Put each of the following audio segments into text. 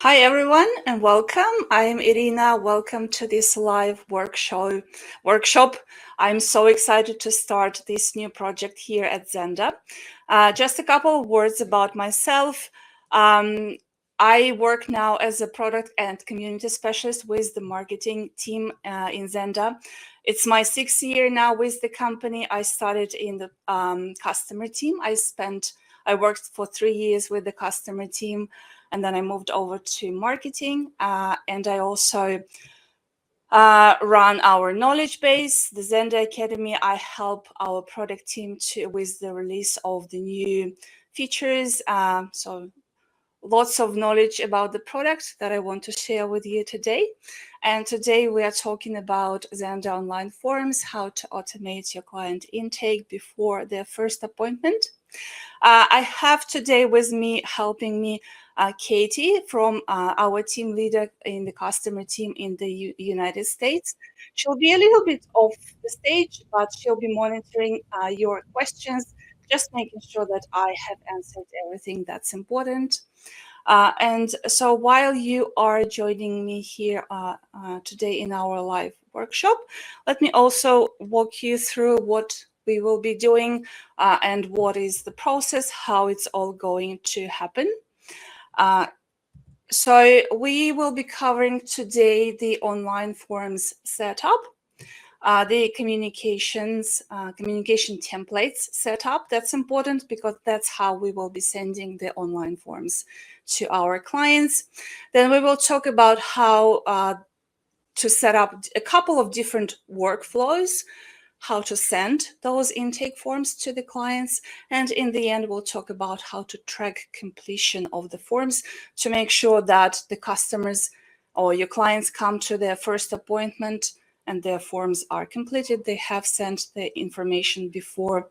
Hi everyone and welcome. I'm Irina. Welcome to this live workshop. I'm so excited to start this new project here at Zanda. Just a couple of words about myself. I work now as a product and community specialist with the marketing team in Zanda. It's my 6th year now with the company. I started in the customer team. I worked for 3 years with the customer team, and then I moved over to marketing, and I also run our knowledge base, the Zanda Academy. I help our product team with the release of the new features. So lots of knowledge about the product that I want to share with you today. And today we are talking about Zanda online forms, how to automate your client intake before their first appointment. I have today with me, helping me, Katie from our team leader in the customer team in the United States. She'll be a little bit off the stage, but she'll be monitoring your questions, just making sure that I have answered everything that's important. And so while you are joining me here today in our live workshop, let me also walk you through what we will be doing and what is the process, how it's all going to happen. So we will be covering today the online forms setup, the communication templates setup. That's important because that's how we will be sending the online forms to our clients. Then we will talk about how to set up a couple of different workflows, how to send those intake forms to the clients, and in the end we'll talk about how to track completion of the forms to make sure that the customers or your clients come to their first appointment and their forms are completed. They have sent the information before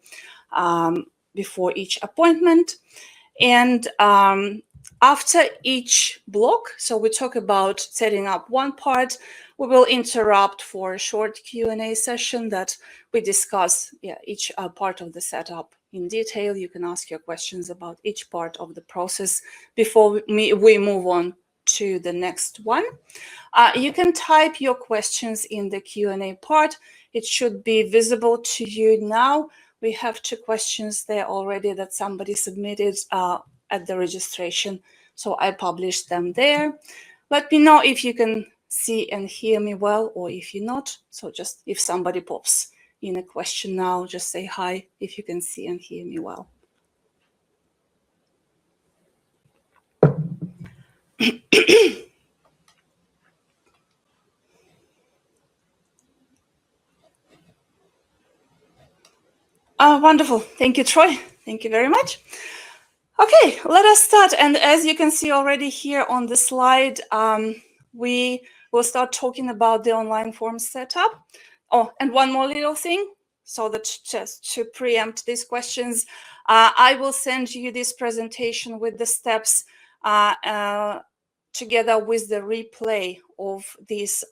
each appointment. And after each block, so we talk about setting up one part, we will interrupt for a short Q&A session that we discuss each part of the setup in detail. You can ask your questions about each part of the process before we move on to the next one. You can type your questions in the Q&A part. It should be visible to you now. We have 2 questions there already that somebody submitted at the registration, so I published them there. Let me know if you can see and hear me well, or if you're not. So just if somebody pops in a question now, just say hi if you can see and hear me well. Wonderful. Thank you, Troy. Thank you very much. Okay, let us start. And as you can see already here on the slide, we will start talking about the online form setup. Oh, and one more little thing, so that just to preempt these questions, I will send you this presentation with the steps together with the replay of this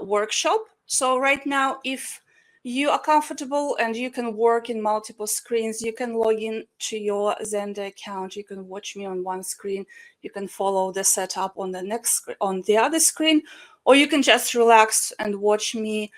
workshop. So right now, if you are comfortable and you can work in multiple screens, you can log in to your Zanda account. You can watch me on one screen. You can follow the setup on the other screen, or you can just relax and watch me,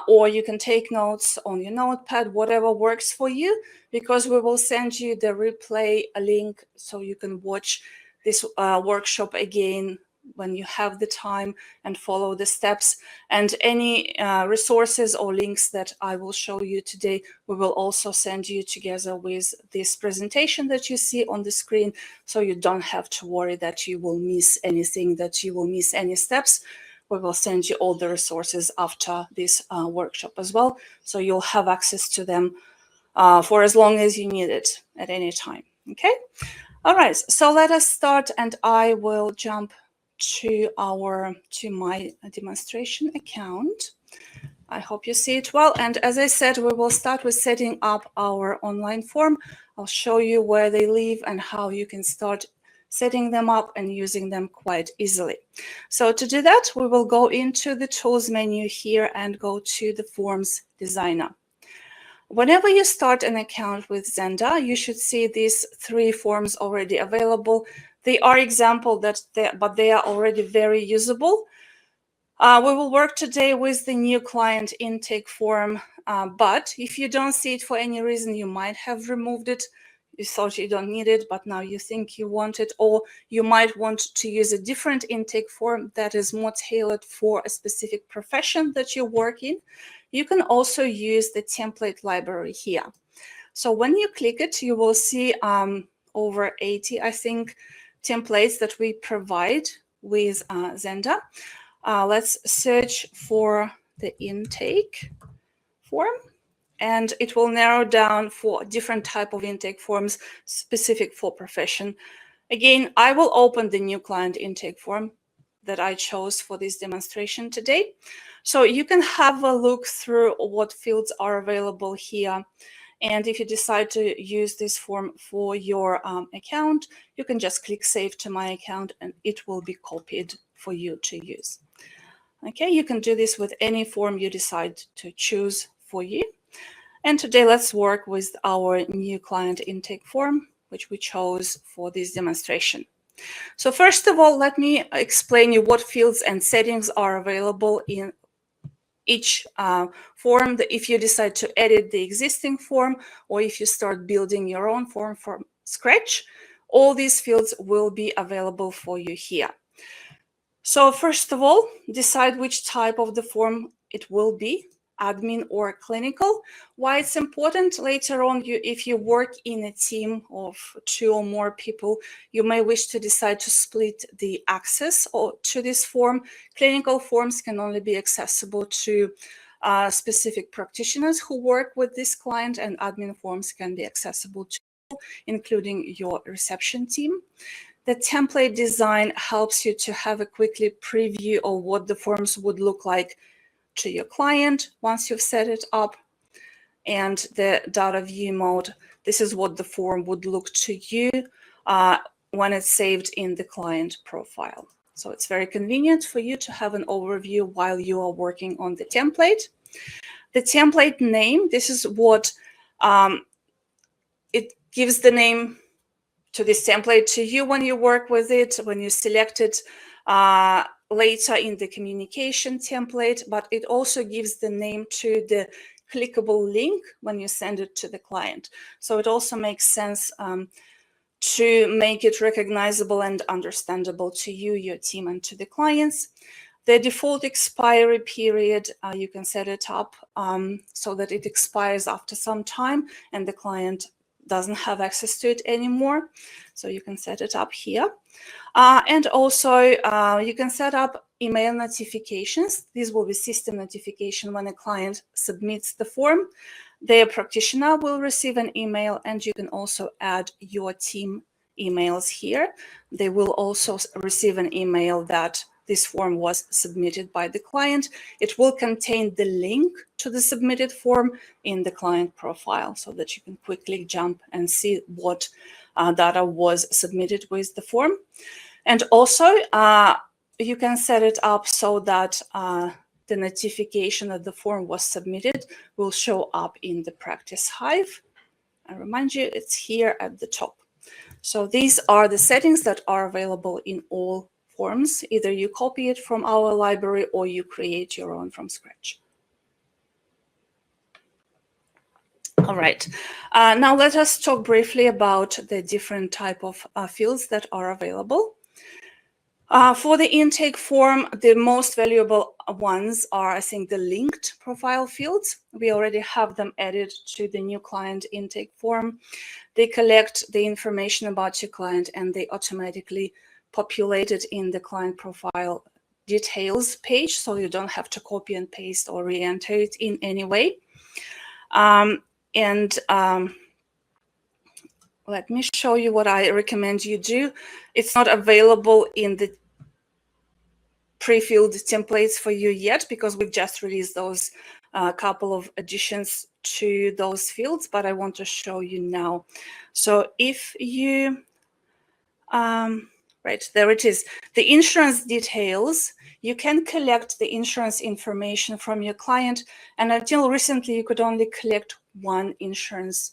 or you can take notes on your notepad, whatever works for you, because we will send you the replay link so you can watch this workshop again when you have the time and follow the steps. And any resources or links that I will show you today, we will also send you together with this presentation that you see on the screen, so you don't have to worry that you will miss anything, that you will miss any steps. We will send you all the resources after this workshop as well, so you'll have access to them for as long as you need it at any time. Okay? All right, so let us start, and I will jump to my demonstration account. I hope you see it well. And as I said, we will start with setting up our online form. I'll show you where they live and how you can start setting them up and using them quite easily. So to do that, we will go into the tools menu here and go to the forms designer. Whenever you start an account with Zanda, you should see these 3 forms already available. They are example but they are already very usable. We will work today with the new client intake form, but if you don't see it for any reason, you might have removed it. You thought you don't need it, but now you think you want it, or you might want to use a different intake form that is more tailored for a specific profession that you work in. You can also use the template library here. So when you click it, you will see over 80, I think, templates that we provide with Zanda. Let's search for the intake form, and it will narrow down for different type of intake forms specific for profession. Again, I will open the new client intake form that I chose for this demonstration today. So you can have a look through what fields are available here. And if you decide to use this form for your account, you can just click Save to My Account and it will be copied for you to use. Okay, you can do this with any form you decide to choose for you. And today let's work with our new client intake form, which we chose for this demonstration. So first of all, let me explain you what fields and settings are available in each form. If you decide to edit the existing form, or if you start building your own form from scratch, all these fields will be available for you here. So first of all, decide which type of the form it will be, admin or clinical. Why it's important later on, if you work in a team of 2 or more people, you may wish to decide to split the access to this form. Clinical forms can only be accessible to specific practitioners who work with this client, and admin forms can be accessible to all, including your reception team. The template design helps you to have a quickly preview of what the forms would look like to your client once you've set it up. And the data view mode, this is what the form would look to you when it's saved in the client profile. So it's very convenient for you to have an overview while you are working on the template. The template name, this is what it gives the name to this template to you when you work with it, when you select it later in the communication template, but it also gives the name to the clickable link when you send it to the client. So it also makes sense to make it recognizable and understandable to you, your team, and to the clients. The default expiry period, you can set it up so that it expires after some time and the client doesn't have access to it anymore. So you can set it up here. And also you can set up email notifications. These will be system notification when a client submits the form. Their practitioner will receive an email, and you can also add your team emails here. They will also receive an email that this form was submitted by the client. It will contain the link to the submitted form in the client profile so that you can quickly jump and see what data was submitted with the form. And also, you can set it up so that the notification that the form was submitted will show up in the Practice Hive. I remind you, it's here at the top. So these are the settings that are available in all forms. Either you copy it from our library or you create your own from scratch. All right, now let us talk briefly about the different type of fields that are available. For the intake form, the most valuable ones are, I think, the linked profile fields. We already have them added to the new client intake form. They collect the information about your client and they automatically populate it in the client profile details page, so you don't have to copy and paste or re-enter it in any way. Let me show you what I recommend you do. It's not available in the pre-filled templates for you yet because we've just released those couple of additions to those fields, but I want to show you now. So if you, right, there it is, the insurance details, you can collect the insurance information from your client, and until recently you could only collect one insurance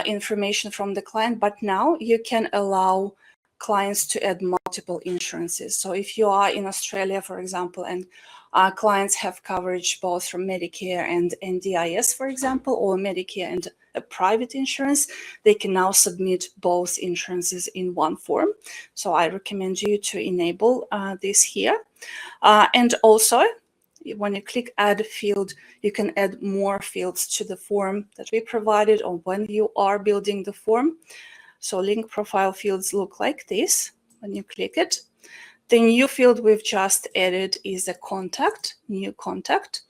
information from the client, but now you can allow clients to add multiple insurances. So if you are in Australia, for example, and clients have coverage both from Medicare and NDIS, for example, or Medicare and a private insurance, they can now submit both insurances in one form. So I recommend you to enable this here. And also, when you click add field, you can add more fields to the form that we provided, or when you are building the form. So link profile fields look like this when you click it. The new field we've just added is a contact, new contact.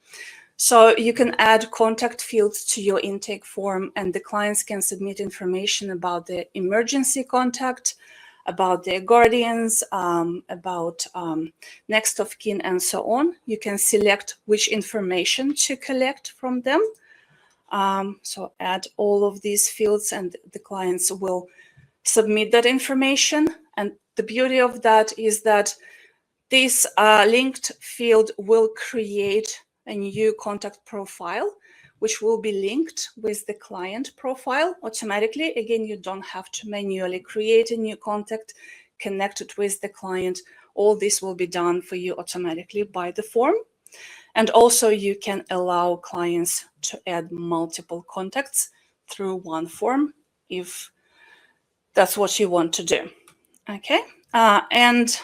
So you can add contact fields to your intake form, and the clients can submit information about the emergency contact, about their guardians, about next of kin, and so on. You can select which information to collect from them. So add all of these fields, and the clients will submit that information. And the beauty of that is that this linked field will create a new contact profile, which will be linked with the client profile automatically. Again, you don't have to manually create a new contact, connect it with the client. All this will be done for you automatically by the form. And also you can allow clients to add multiple contacts through one form if that's what you want to do. Okay, and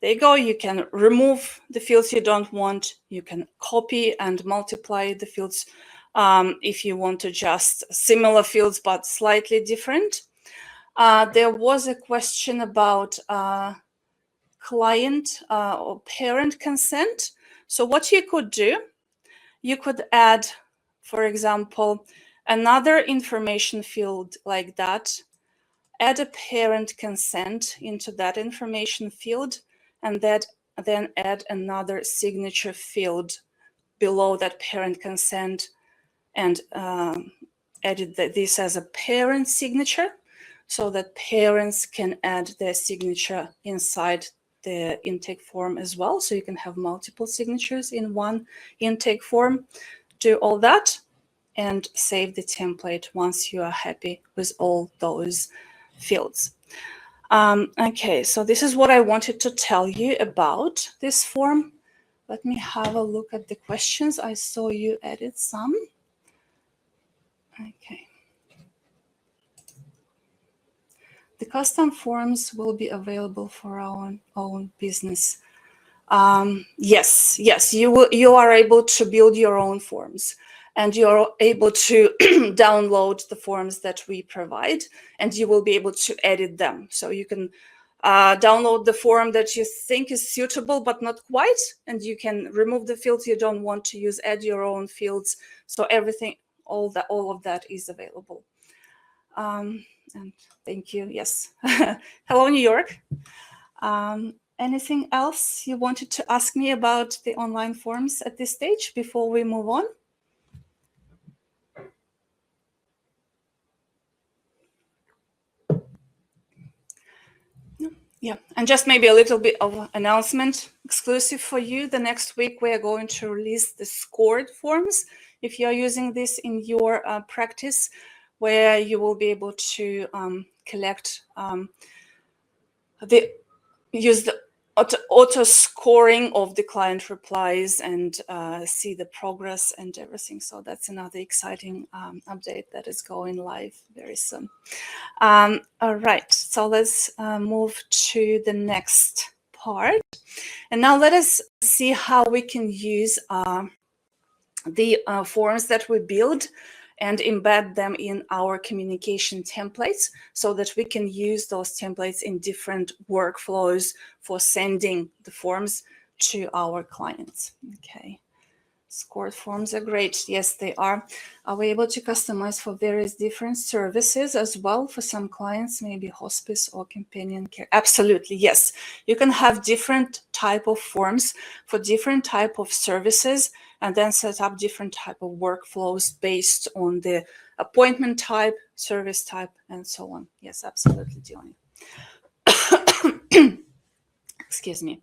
there you go. You can remove the fields you don't want. You can copy and multiply the fields if you want to just similar fields but slightly different. There was a question about client or parent consent. So what you could do, you could add, for example, another information field like that, add a parent consent into that information field, and then add another signature field below that parent consent, and edit this as a parent signature, so that parents can add their signature inside the intake form as well. So you can have multiple signatures in one intake form. Do all that and save the template once you are happy with all those fields. Okay, so this is what I wanted to tell you about this form. Let me have a look at the questions. I saw you added some. Okay. The custom forms will be available for our own business. Yes, you are able to build your own forms, and you're able to download the forms that we provide, and you will be able to edit them. So you can download the form that you think is suitable but not quite, and you can remove the fields you don't want to use, add your own fields. So everything, all of that is available. And thank you. Yes. Hello, New York. Anything else you wanted to ask me about the online forms at this stage before we move on? Yeah, and just maybe a little bit of announcement exclusive for you. The next week we are going to release the scored forms if you are using this in your practice, where you will be able to collect use the auto scoring of the client replies and see the progress and everything. So that's another exciting update that is going live very soon. All right, so let's move to the next part. And now let us see how we can use the forms that we build and embed them in our communication templates, so that we can use those templates in different workflows for sending the forms to our clients. Okay. Scored forms are great. Yes, they are. Are we able to customize for various different services as well for some clients, maybe hospice or companion care? Absolutely, yes. You can have different type of forms for different type of services, and then set up different type of workflows based on the appointment type, service type, and so on. Yes, absolutely, Diony. Excuse me.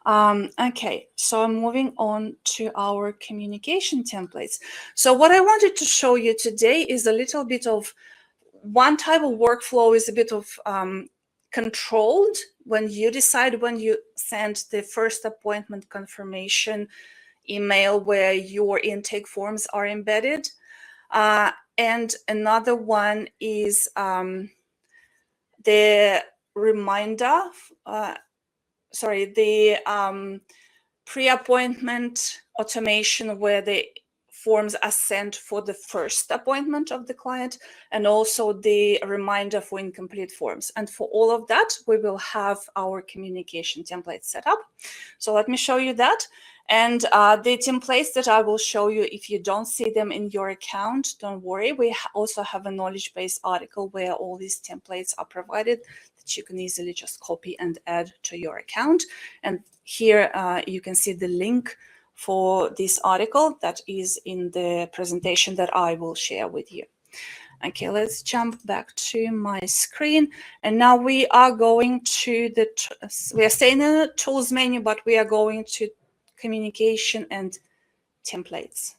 Okay, so I'm moving on to our communication templates. So what I wanted to show you today is a little bit of one type of workflow, is a bit of controlled when you decide when you send the first appointment confirmation email where your intake forms are embedded. And another one is the reminder, the pre-appointment automation where the forms are sent for the first appointment of the client, and also the reminder for incomplete forms. And for all of that, we will have our communication template set up. So let me show you that. And the templates that I will show you, if you don't see them in your account, don't worry. We also have a knowledge base article where all these templates are provided that you can easily just copy and add to your account. And here you can see the link for this article that is in the presentation that I will share with you. Okay, let's jump back to my screen. And now we are going to we are staying in the tools menu, but we are going to communication and templates.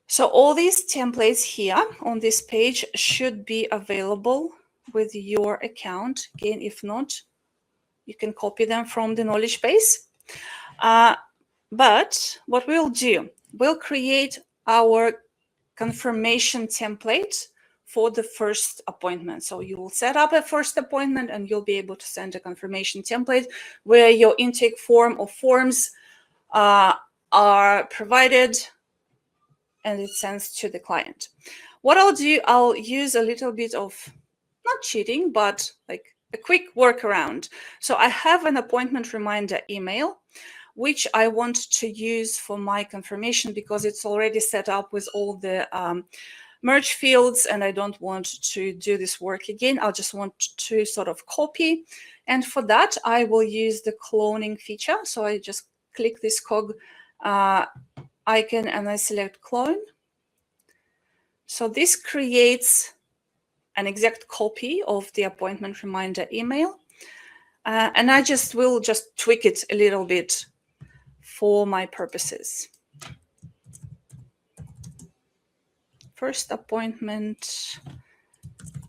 So all these templates here on this page should be available with your account. Again, if not, you can copy them from the knowledge base. But what we'll do, we'll create our confirmation template for the first appointment. So you will set up a first appointment and you'll be able to send a confirmation template where your intake form or forms are provided and it sends to the client. What I'll do, I'll use a little bit of, not cheating, but like a quick workaround. So I have an appointment reminder email, which I want to use for my confirmation because it's already set up with all the merge fields and I don't want to do this work again. I just want to sort of copy. And for that, I will use the cloning feature. So I just click this cog icon and I select clone. So this creates an exact copy of the appointment reminder email. And I will just tweak it a little bit for my purposes. First appointment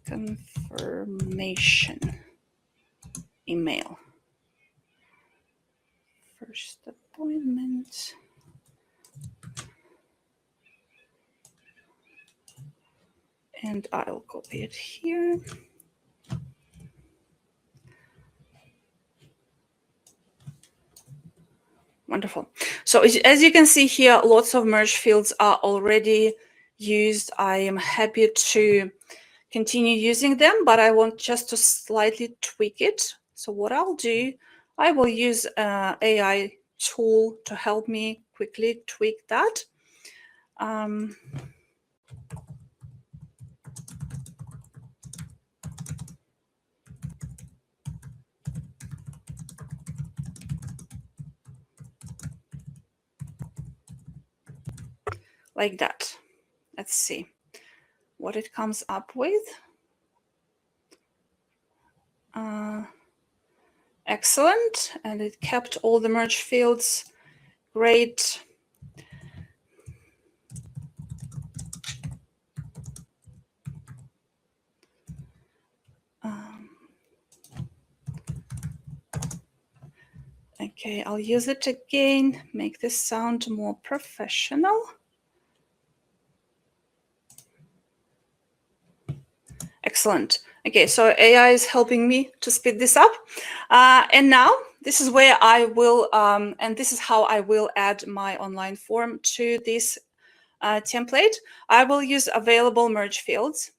confirmation email. First appointment. And I'll copy it here. Wonderful. So as you can see here, lots of merge fields are already used. I am happy to continue using them, but I want just to slightly tweak it. So what I'll do, I will use an AI tool to help me quickly tweak that. Like that. Let's see what it comes up with. Excellent. And it kept all the merge fields. Great. Okay, I'll use it again, make this sound more professional. Excellent. Okay, so AI is helping me to speed this up. And now this is where I will, and this is how I will add my online form to this template. I will use available merge fields.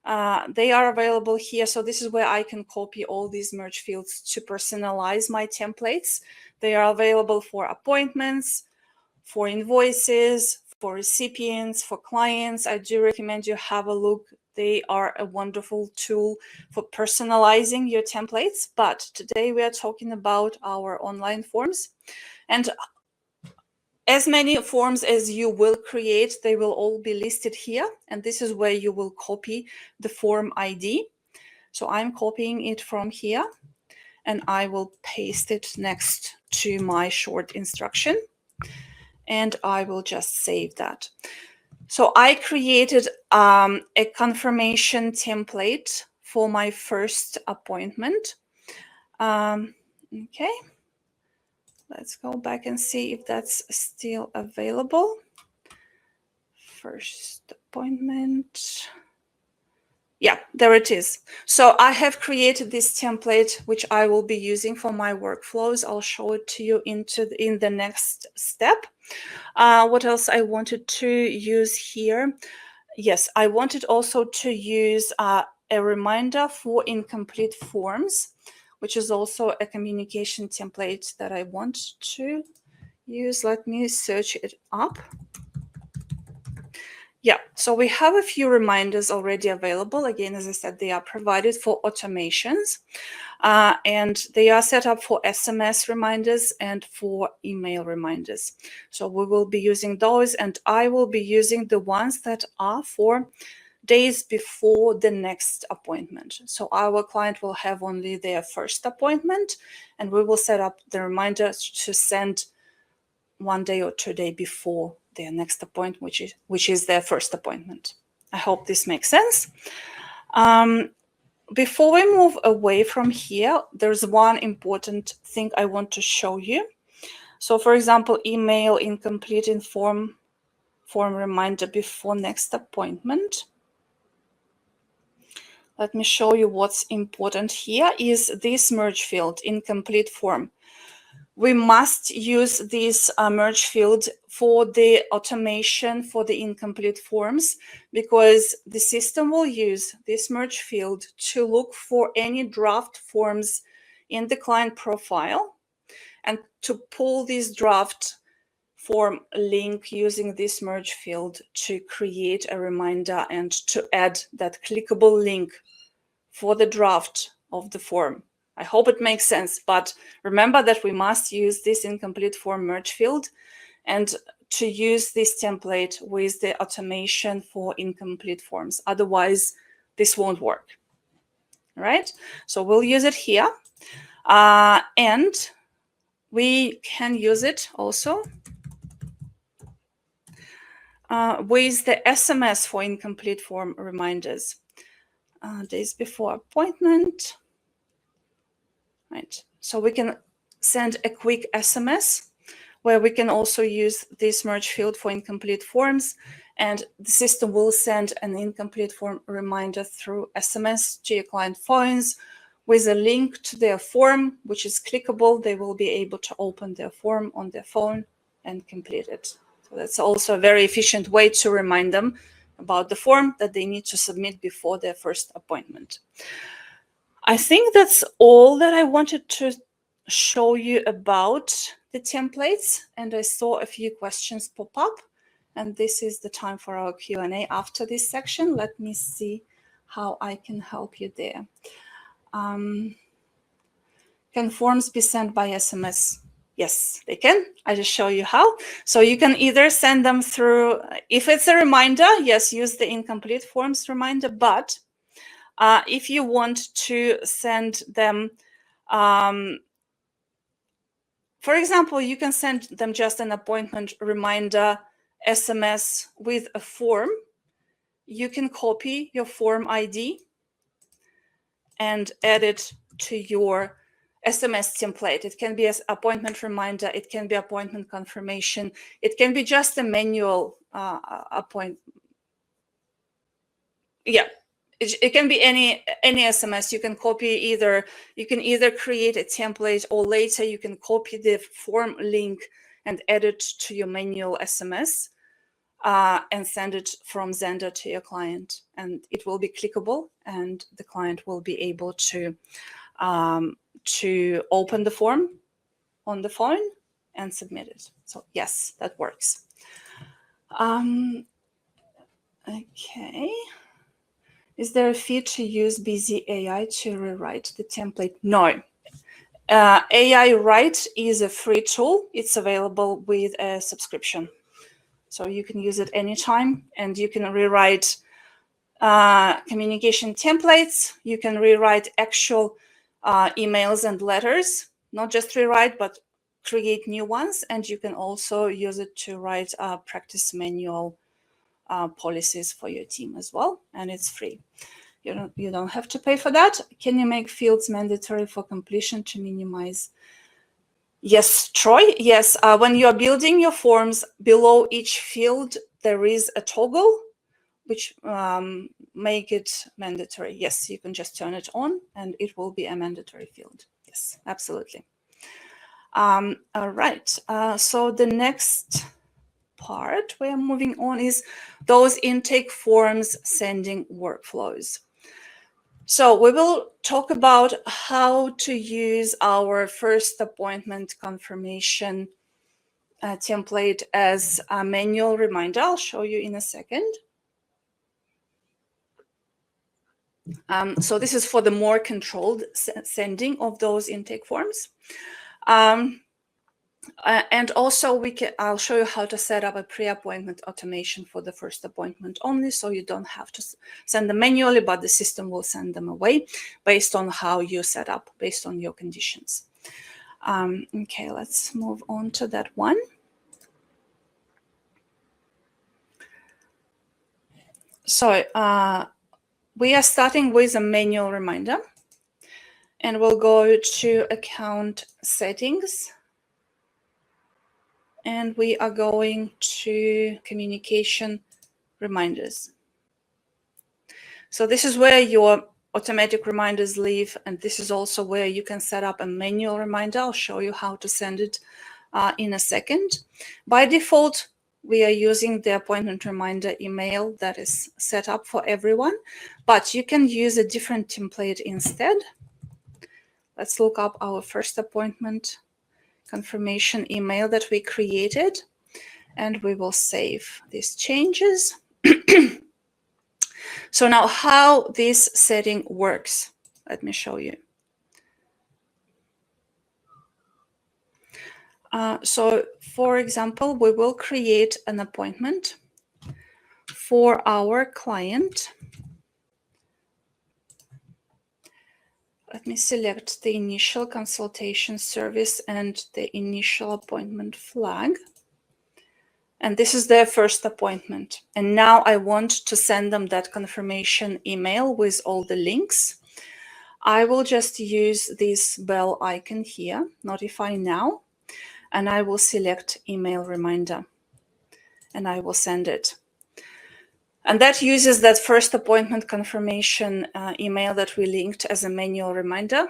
They are available here. So this is where I can copy all these merge fields to personalize my templates. They are available for appointments, for invoices, for recipients, for clients. I do recommend you have a look. They are a wonderful tool for personalizing your templates. But today we are talking about our online forms. And as many forms as you will create, they will all be listed here. And this is where you will copy the form ID. So I'm copying it from here and I will paste it next to my short instruction. And I will just save that. So I created a confirmation template for my first appointment. Okay, let's go back and see if that's still available. First appointment. Yeah, there it is. So I have created this template, which I will be using for my workflows. I'll show it to you in the next step. What else I wanted to use here? Yes, I wanted also to use a reminder for incomplete forms, which is also a communication template that I want to use. Let me search it up. Yeah, so we have a few reminders already available. Again, as I said, they are provided for automations, and they are set up for SMS reminders and for email reminders. So we will be using those, and I will be using the ones that are for days before the next appointment. So our client will have only their first appointment, and we will set up the reminders to send 1 day or 2 days before their next appointment, which is their first appointment. I hope this makes sense. Before we move away from here, there's one important thing I want to show you. So for example, email incomplete in form reminder before next appointment. Let me show you what's important here is this merge field, incomplete form. We must use this merge field for the automation for the incomplete forms, because the system will use this merge field to look for any draft forms in the client profile and to pull this draft form link using this merge field to create a reminder and to add that clickable link for the draft of the form. I hope it makes sense, but remember that we must use this incomplete form merge field and to use this template with the automation for incomplete forms. Otherwise, this won't work, right? So we'll use it here. And we can use it also with the SMS for incomplete form reminders. Days before appointment. Right. So we can send a quick SMS where we can also use this merge field for incomplete forms, and the system will send an incomplete form reminder through SMS to your client phones with a link to their form, which is clickable. They will be able to open their form on their phone and complete it. So that's also a very efficient way to remind them about the form that they need to submit before their first appointment. I think that's all that I wanted to show you about the templates, and I saw a few questions pop up, and this is the time for our Q&A after this section. Let me see how I can help you there. Can forms be sent by SMS? Yes, they can. I just show you how. So you can either send them through, if it's a reminder, yes, use the incomplete forms reminder, but if you want to send them, for example, you can send them just an appointment reminder SMS with a form. You can copy your form ID and add it to your SMS template. It can be an appointment reminder. It can be appointment confirmation. It can be just a manual appointment. Yeah. It can be any SMS. You can copy either. You can either create a template, or later you can copy the form link and add it to your manual SMS and send it from Zanda to your client. And it will be clickable, and the client will be able to open the form on the phone and submit it. So yes, that works. Okay. Is there a fee to use Busy AI to rewrite the template? No. AI Write is a free tool. It's available with a subscription. So you can use it anytime, and you can rewrite communication templates. You can rewrite actual emails and letters, not just rewrite, but create new ones. And you can also use it to write practice manual policies for your team as well. And it's free. You don't have to pay for that. Can you make fields mandatory for completion to minimize? Yes, Troy. Yes, when you are building your forms, below each field there is a toggle which make it mandatory. Yes, you can just turn it on and it will be a mandatory field. Yes, absolutely. All right. So the next part we're moving on is those intake forms sending workflows. So we will talk about how to use our first appointment confirmation template as a manual reminder. I'll show you in a second. So this is for the more controlled sending of those intake forms. And also I'll show you how to set up a pre-appointment automation for the first appointment only, so you don't have to send them manually, but the system will send them away based on how you set up, based on your conditions. Okay, let's move on to that one. So we are starting with a manual reminder, and we'll go to account settings. And we are going to communication reminders. So this is where your automatic reminders live, and this is also where you can set up a manual reminder. I'll show you how to send it in a second. By default, we are using the appointment reminder email that is set up for everyone, but you can use a different template instead. Let's look up our first appointment confirmation email that we created, and we will save these changes. So now how this setting works, let me show you. So for example, we will create an appointment for our client. Let me select the initial consultation service and the initial appointment flag. And this is their first appointment. And now I want to send them that confirmation email with all the links. I will just use this bell icon here, notify now, and I will select email reminder, and I will send it. And that uses that first appointment confirmation email that we linked as a manual reminder,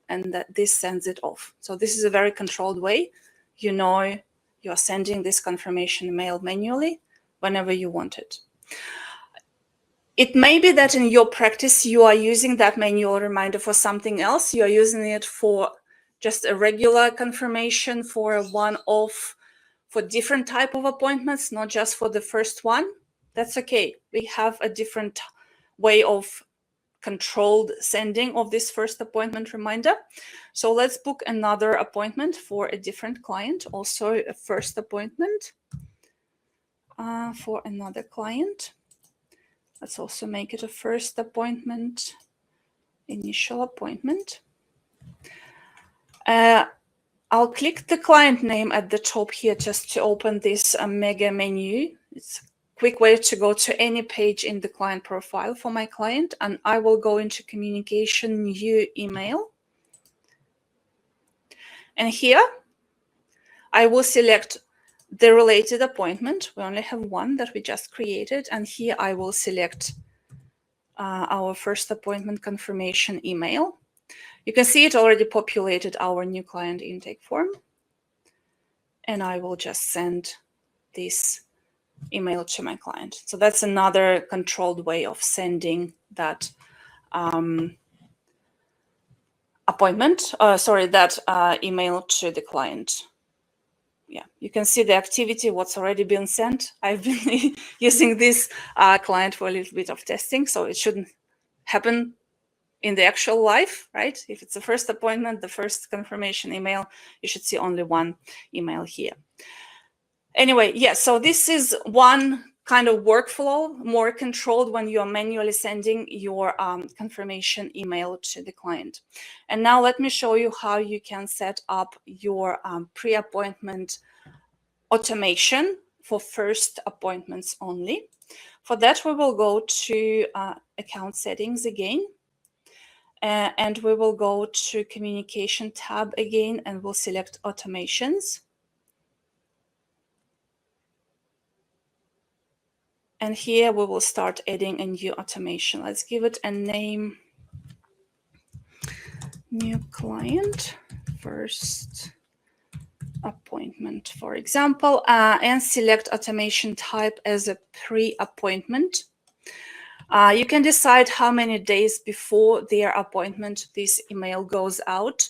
and that this sends it off. So this is a very controlled way. You know you're sending this confirmation email manually whenever you want it. It may be that in your practice, you are using that manual reminder for something else. You are using it for just a regular confirmation, for a one-off, for different type of appointments, not just for the first one. That's okay. We have a different way of controlled sending of this first appointment reminder. So let's book another appointment for a different client, also a first appointment for another client. Let's also make it a first appointment, initial appointment. I'll click the client name at the top here just to open this mega menu. It's a quick way to go to any page in the client profile for my client, and I will go into communication, new email. And here I will select the related appointment. We only have one that we just created, and here I will select our first appointment confirmation email. You can see it already populated our new client intake form, and I will just send this email to my client. So that's another controlled way of sending that email to the client. Yeah, you can see the activity, what's already been sent. I've been using this client for a little bit of testing, so it shouldn't happen in the actual life, right? If it's the first appointment, the first confirmation email, you should see only one email here. Anyway, yeah, so this is one kind of workflow, more controlled when you're manually sending your confirmation email to the client. And now let me show you how you can set up your pre-appointment automation for first appointments only. For that, we will go to account settings again, and we will go to communication tab again, and we'll select automations. And here we will start adding a new automation. Let's give it a name. New client, first appointment, for example, and select automation type as a pre-appointment. You can decide how many days before their appointment this email goes out.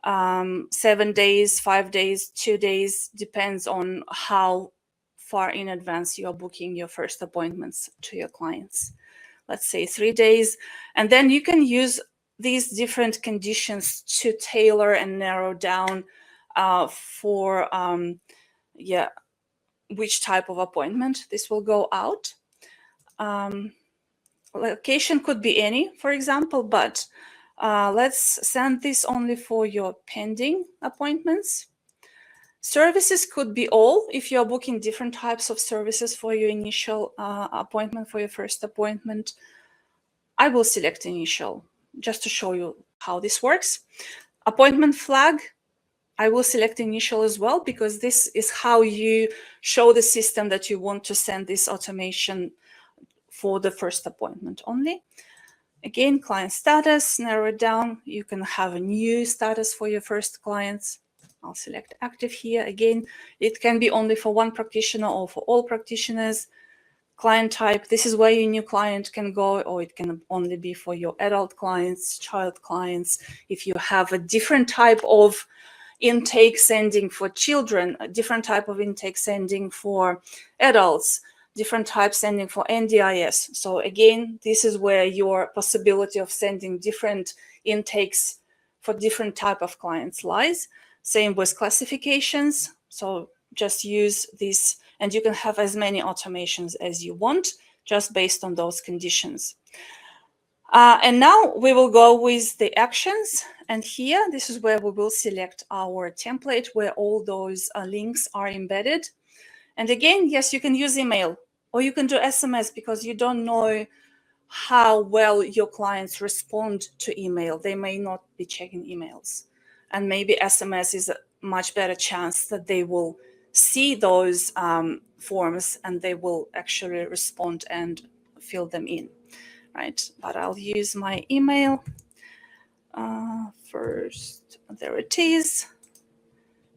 7 days, 5 days, 2 days, depends on how far in advance you are booking your first appointments to your clients. Let's say 3 days, and then you can use these different conditions to tailor and narrow down for which type of appointment this will go out. Location could be any, for example, but let's send this only for your pending appointments. Services could be all. If you're booking different types of services for your initial appointment, for your first appointment, I will select initial just to show you how this works. Appointment flag, I will select initial as well, because this is how you show the system that you want to send this automation for the first appointment only. Again, client status, narrow it down. You can have a new status for your first clients. I'll select active here. Again, it can be only for one practitioner or for all practitioners. Client type, this is where your new client can go, or it can only be for your adult clients, child clients. If you have a different type of intake sending for children, a different type of intake sending for adults, different type sending for NDIS. So again, this is where your possibility of sending different intakes for different type of clients lies. Same with classifications. So just use this, and you can have as many automations as you want, just based on those conditions. And now we will go with the actions. And here, this is where we will select our template where all those links are embedded. And again, yes, you can use email, or you can do SMS, because you don't know how well your clients respond to email. They may not be checking emails. And maybe SMS is a much better chance that they will see those forms and they will actually respond and fill them in, right? But I'll use my email first. There it is.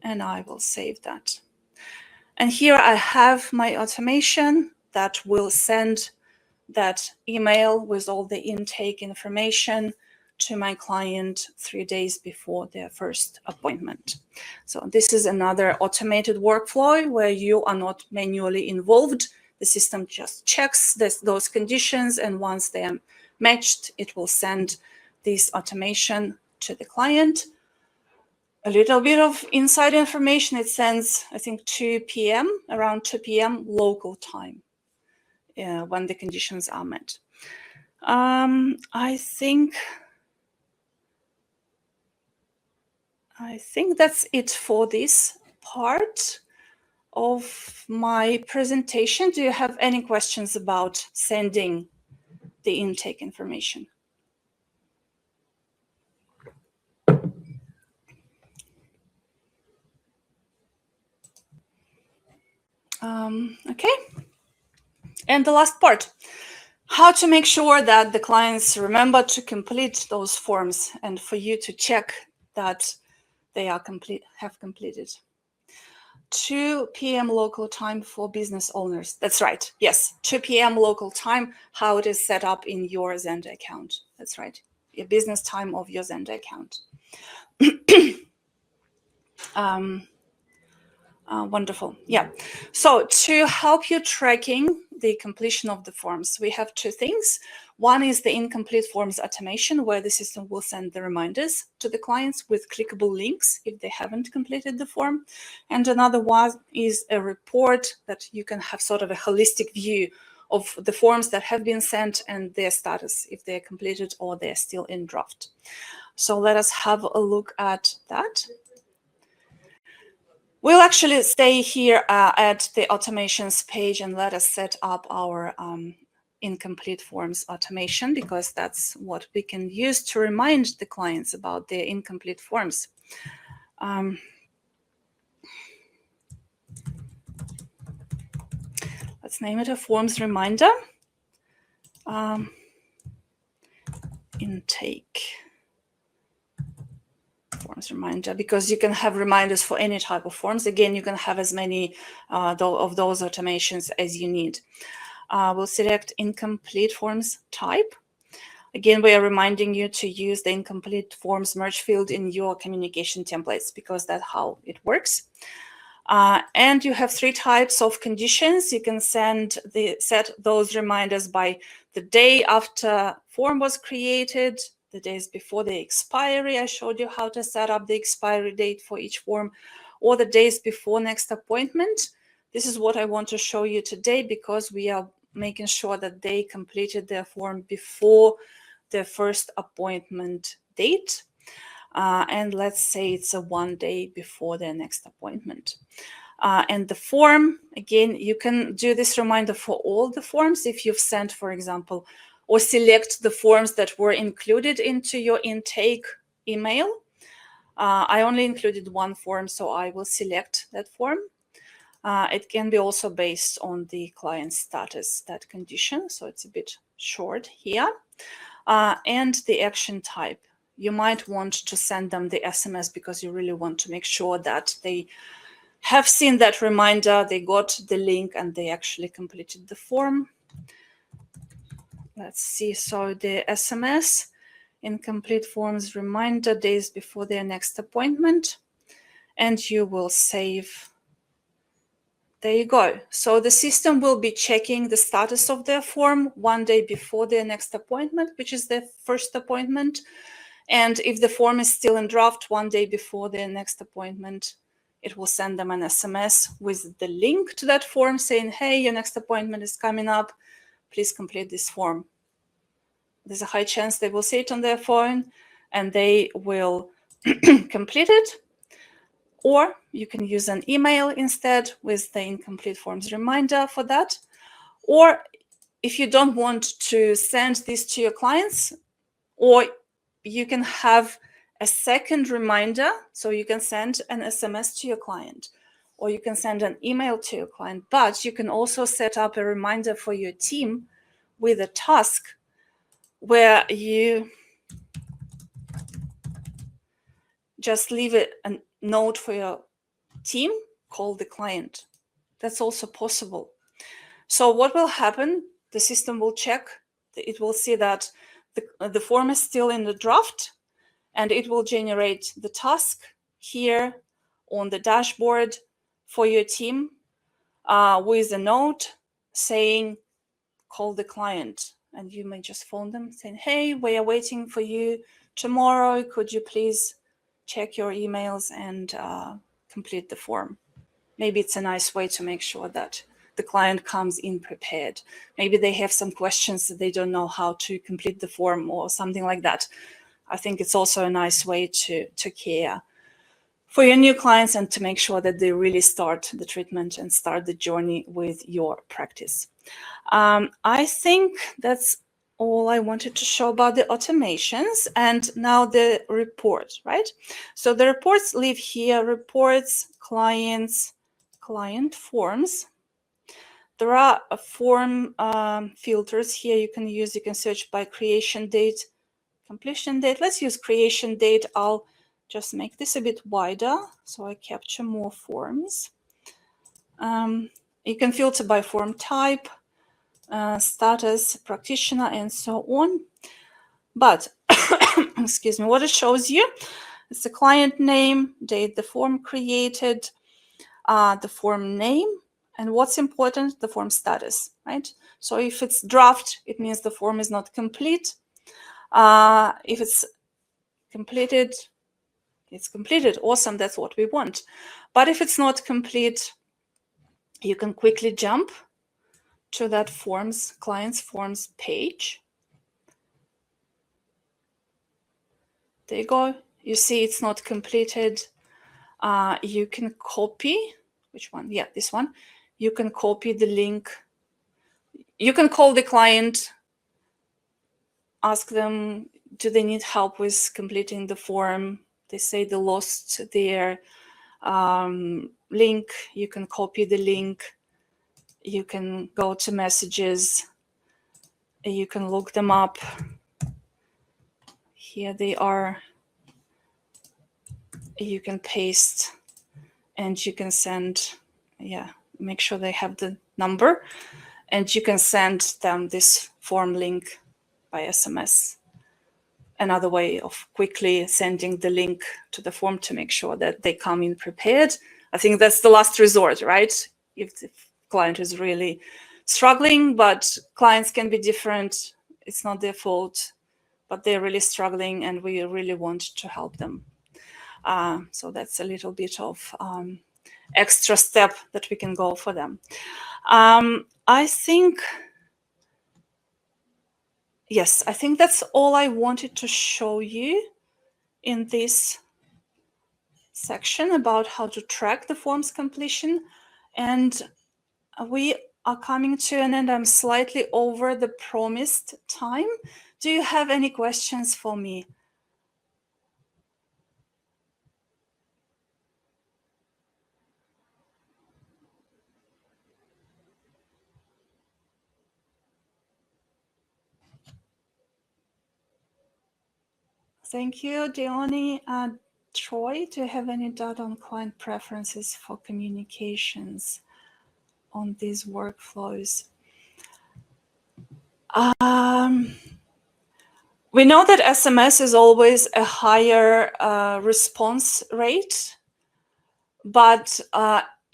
And I will save that. And here I have my automation that will send that email with all the intake information to my client 3 days before their first appointment. So this is another automated workflow where you are not manually involved. The system just checks those conditions, and once they are matched, it will send this automation to the client. A little bit of inside information, it sends, I think, 2 p.m., around 2 p.m. local time, when the conditions are met. I think that's it for this part of my presentation. Do you have any questions about sending the intake information? Okay. And the last part, how to make sure that the clients remember to complete those forms and for you to check that they are have completed. 2 p.m. local time for business owners. That's right. Yes, 2 p.m. local time, how it is set up in your Zanda account. That's right. Your business time of your Zanda account. Wonderful. Yeah. So to help you tracking the completion of the forms, we have 2 things. One is the incomplete forms automation, where the system will send the reminders to the clients with clickable links if they haven't completed the form. And another one is a report that you can have sort of a holistic view of the forms that have been sent and their status, if they're completed or they're still in draft. So let us have a look at that. We'll actually stay here at the automations page and let us set up our incomplete forms automation, because that's what we can use to remind the clients about their incomplete forms. Let's name it a forms reminder. Intake forms reminder, because you can have reminders for any type of forms. Again, you can have as many of those automations as you need. We'll select incomplete forms type. Again, we are reminding you to use the incomplete forms merge field in your communication templates, because that's how it works. And you have 3 types of conditions. You can set those reminders by the day after form was created, the days before the expiry. I showed you how to set up the expiry date for each form, or the days before next appointment. This is what I want to show you today, because we are making sure that they completed their form before their first appointment date. And let's say it's 1 day before their next appointment. And the form, again, you can do this reminder for all the forms if you've sent, for example, or select the forms that were included into your intake email. I only included 1 form, so I will select that form. It can be also based on the client status, that condition, so it's a bit short here. And the action type. You might want to send them the SMS, because you really want to make sure that they have seen that reminder, they got the link, and they actually completed the form. Let's see. So the SMS, incomplete forms reminder, days before their next appointment, and you will save. There you go. So the system will be checking the status of their form 1 day before their next appointment, which is their first appointment. And if the form is still in draft 1 day before their next appointment, it will send them an SMS with the link to that form saying, hey, your next appointment is coming up. Please complete this form. There's a high chance they will see it on their phone and they will complete it. Or you can use an email instead with the incomplete forms reminder for that. Or if you don't want to send this to your clients, or you can have a second reminder, so you can send an SMS to your client, or you can send an email to your client, but you can also set up a reminder for your team with a task where you just leave a note for your team, call the client. That's also possible. So what will happen? The system will check, it will see that the form is still in the draft, and it will generate the task here on the dashboard for your team with a note saying, call the client. And you may just phone them saying, hey, we are waiting for you tomorrow. Could you please check your emails and complete the form? Maybe it's a nice way to make sure that the client comes in prepared. Maybe they have some questions that they don't know how to complete the form or something like that. I think it's also a nice way to care for your new clients and to make sure that they really start the treatment and start the journey with your practice. I think that's all I wanted to show about the automations. And now the report, right? So the reports live here, reports, clients, client forms. There are form filters here you can use. You can search by creation date, completion date. Let's use creation date. I'll just make this a bit wider so I capture more forms. You can filter by form type, status, practitioner, and so on. But excuse me, what it shows you is the client name, date the form created, the form name, and what's important, the form status, right? So if it's draft, it means the form is not complete. If it's completed, it's completed. Awesome, that's what we want. But if it's not complete, you can quickly jump to that forms, client's forms page. There you go. You see it's not completed. you can copy, which one? Yeah, this one. You can copy the link. You can call the client, ask them, do they need help with completing the form? They say they lost their link. You can copy the link. You can go to messages. You can look them up. Here they are. You can paste and you can send, make sure they have the number, and you can send them this form link by SMS. Another way of quickly sending the link to the form to make sure that they come in prepared. I think that's the last resort, right? If the client is really struggling, but clients can be different. It's not their fault, but they're really struggling and we really want to help them. So that's a little bit of extra step that we can go for them. I think, yes, I think that's all I wanted to show you in this section about how to track the form's completion. And we are coming to an end. I'm slightly over the promised time. Do you have any questions for me? Thank you, Dione. Troy, do you have any data on client preferences for communications on these workflows? We know that SMS is always a higher response rate, but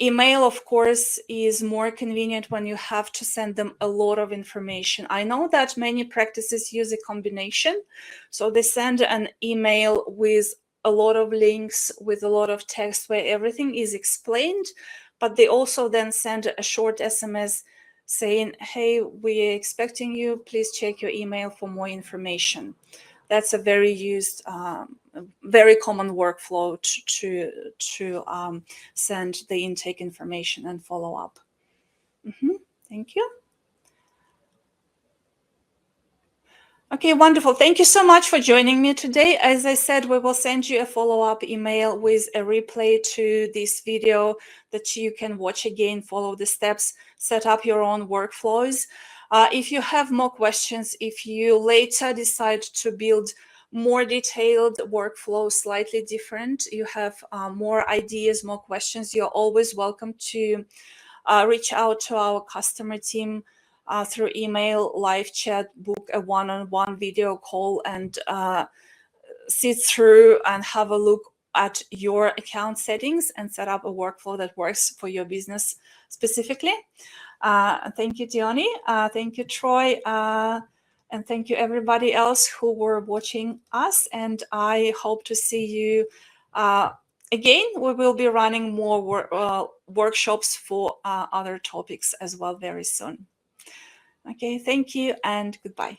email, of course, is more convenient when you have to send them a lot of information. I know that many practices use a combination. So they send an email with a lot of links, with a lot of text where everything is explained, but they also then send a short SMS saying, hey, we're expecting you, please check your email for more information. That's a very used, very common workflow to send the intake information and follow up. Thank you. Okay, wonderful. Thank you so much for joining me today. As I said, we will send you a follow-up email with a replay to this video that you can watch again, follow the steps, set up your own workflows. If you have more questions, if you later decide to build more detailed workflow, slightly different, you have more ideas, more questions, you're always welcome to reach out to our customer team through email, live chat, book a one-on-one video call, and sit through and have a look at your account settings and set up a workflow that works for your business specifically. Thank you, Dione. Thank you, Troy. And thank you, everybody else who were watching us. And I hope to see you again. We will be running more workshops for other topics as well very soon. Okay, thank you and goodbye.